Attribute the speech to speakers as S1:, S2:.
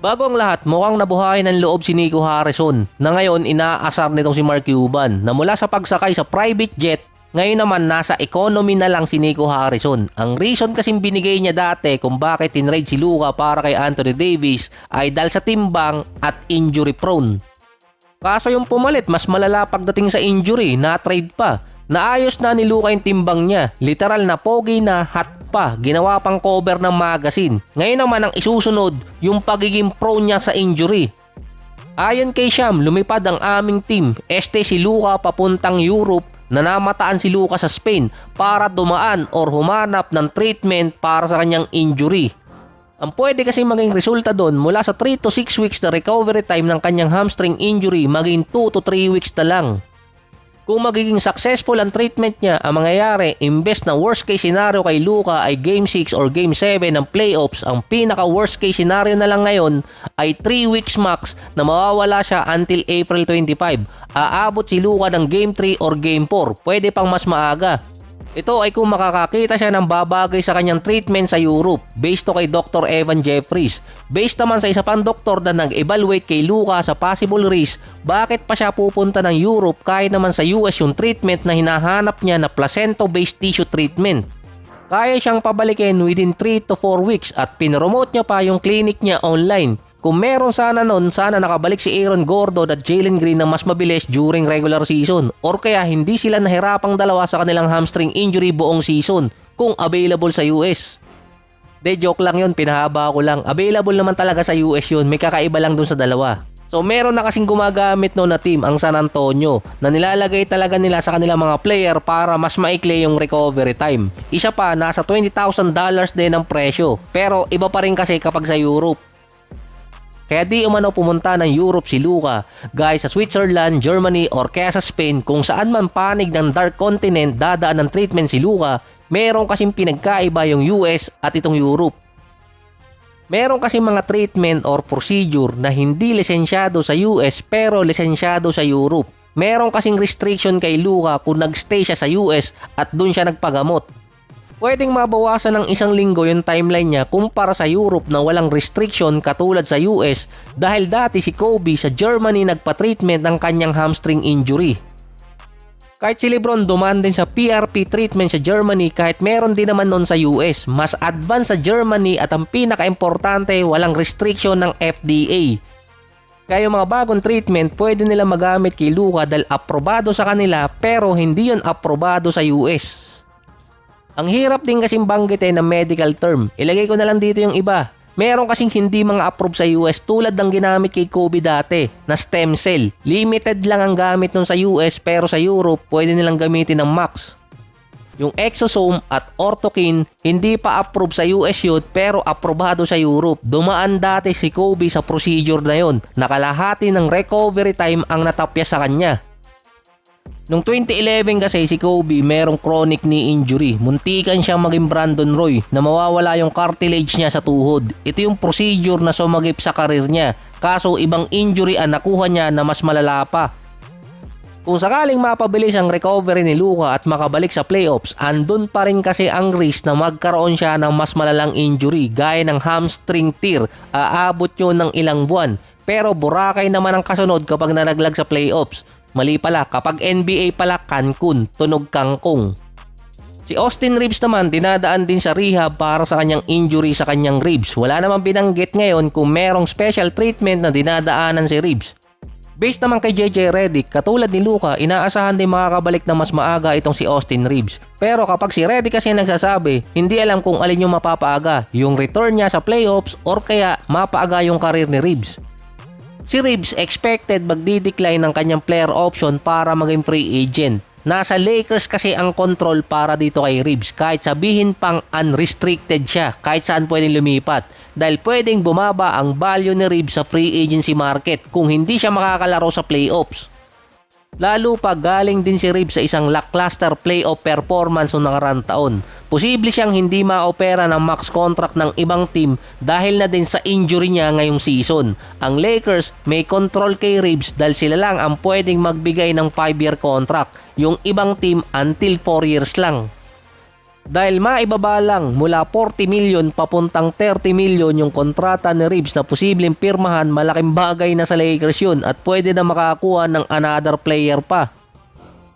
S1: Bago ang lahat, mukhang nabuhayan ng loob si Nico Harrison na ngayon inaasar nitong si Mark Cuban na mula sa pagsakay sa private jet, ngayon naman nasa economy na lang si Nico Harrison. Ang reason kasing binigay niya dati kung bakit tinrade si Luka para kay Anthony Davis ay dahil sa timbang at injury prone. Kaso yung pumalit mas malala pagdating sa injury, na-trade pa. Naayos na ni Luka yung timbang niya, literal na pogi na, hot pa, ginawa pang cover ng magazine. Ngayon naman ang isusunod, yung pagiging prone niya sa injury. Ayon kay Sham, lumipad ang aming team. Si Luka papuntang Europe na namataan si Luka sa Spain para dumaan or humanap ng treatment para sa kanyang injury. Ang pwede kasi maging resulta doon mula sa 3 to 6 weeks na recovery time ng kanyang hamstring injury maging 2 to 3 weeks na lang. Kung magiging successful ang treatment niya, ang mangyayari, imbes na worst case scenario kay Luka ay Game 6 or Game 7 ng playoffs, ang pinaka worst case scenario na lang ngayon ay 3 weeks max na mawawala siya until April 25. Aabot si Luka ng Game 3 or Game 4, pwede pang mas maaga. Ito ay kung makakakita siya ng babagay sa kanyang treatment sa Europe based to kay Dr. Evan Jeffries. Based naman sa isa pang doktor na nag-evaluate kay Luka sa possible risk, bakit pa siya pupunta ng Europe kahit naman sa US yung treatment na hinahanap niya na placenta-based tissue treatment. Kaya siyang pabalikin within 3 to 4 weeks at pinromote niya pa yung clinic niya online. Kung meron sana nun, sana nakabalik si Aaron Gordon at Jalen Green na mas mabilis during regular season. Or kaya hindi sila nahirapang dalawa sa kanilang hamstring injury buong season kung available sa US. Joke lang yun, pinahaba ko lang. Available naman talaga sa US yun, may kakaiba lang dun sa dalawa. So meron na kasing gumagamit no na team ang San Antonio na nilalagay talaga nila sa kanilang mga player para mas maikli yung recovery time. Isa pa, nasa $20,000 din ang presyo. Pero iba pa rin kasi kapag sa Europe. Kaya di umano pumunta ng Europe si Luka, guys, sa Switzerland, Germany or kaya sa Spain kung saan man panig ng Dark Continent dadaan ng treatment si Luka, meron kasing pinagkaiba yung US at itong Europe. Meron kasing mga treatment or procedure na hindi lisensyado sa US pero lisensyado sa Europe. Meron kasing restriction kay Luka kung nagstay siya sa US at dun siya nagpagamot. Pwedeng mabawasan ng 1 linggo yung timeline niya kumpara sa Europe na walang restriction katulad sa US dahil dati si Kobe sa Germany nagpa-treatment ng kanyang hamstring injury. Kahit si Lebron dumaan din sa PRP treatment sa Germany kahit meron din naman nun sa US, mas advanced sa Germany at ang pinaka-importante walang restriction ng FDA. Kaya yung mga bagong treatment pwede nila magamit kay Luka dahil aprobado sa kanila pero hindi yun aprobado sa US. Ang hirap din kasing banggitin ng medical term. Ilagay ko na lang dito yung iba. Meron kasing hindi mga approve sa US tulad ng ginamit kay Kobe dati na stem cell. Limited lang ang gamit nun sa US pero sa Europe pwede nilang gamitin ng max. Yung exosome at orthokin hindi pa approve sa US yun pero aprobado sa Europe. Dumaan dati si Kobe sa procedure na yun. Nakalahati ng recovery time ang natapya sa kanya. Noong 2011 kasi si Kobe merong chronic knee injury. Muntikan siyang maging Brandon Roy na mawawala yung cartilage niya sa tuhod. Ito yung procedure na sumagip sa karir niya. Kaso ibang injury ang nakuha niya na mas malala pa. Kung sakaling mapabilis ang recovery ni Luka at makabalik sa playoffs, andun pa rin kasi ang risk na magkaroon siya ng mas malalang injury gaya ng hamstring tear. Aabot yun ng ilang buwan. Pero Boracay naman ang kasunod kapag nalaglag sa playoffs. Mali pala, kapag NBA pala Cancun, tunog kangkong. Si Austin Reeves naman dinadaan din sa rehab para sa kanyang injury sa kanyang ribs. Wala namang binanggit ngayon kung merong special treatment na dinadaanan si Reeves. Based naman kay JJ Redick, katulad ni Luka, inaasahan din makakabalik na mas maaga itong si Austin Reeves. Pero kapag si Redick kasi nagsasabi, hindi alam kung alin yung mapapaaga, yung return niya sa playoffs or kaya mapaaga yung karir ni Reeves. Si Reeves expected magdi-decline ng kanyang player option para maging free agent. Nasa Lakers kasi ang control para dito kay Reeves kahit sabihin pang unrestricted siya kahit saan pwedeng lumipat dahil pwedeng bumaba ang value ni Reeves sa free agency market kung hindi siya makakalaro sa playoffs. Lalo pa galing din si Reeves sa isang lackluster playoff performance noong nakaraang taon. Posible siyang hindi maopera ng max contract ng ibang team dahil na din sa injury niya ngayong season. Ang Lakers may control kay Reeves dahil sila lang ang pwedeng magbigay ng 5-year contract. Yung ibang team until 4 years lang. Dahil maibaba lang mula 40 million papuntang 30 million yung kontrata ni Reeves na posibleng pirmahan, malaking bagay na sa Lakers yun at pwede na makakuha ng another player pa.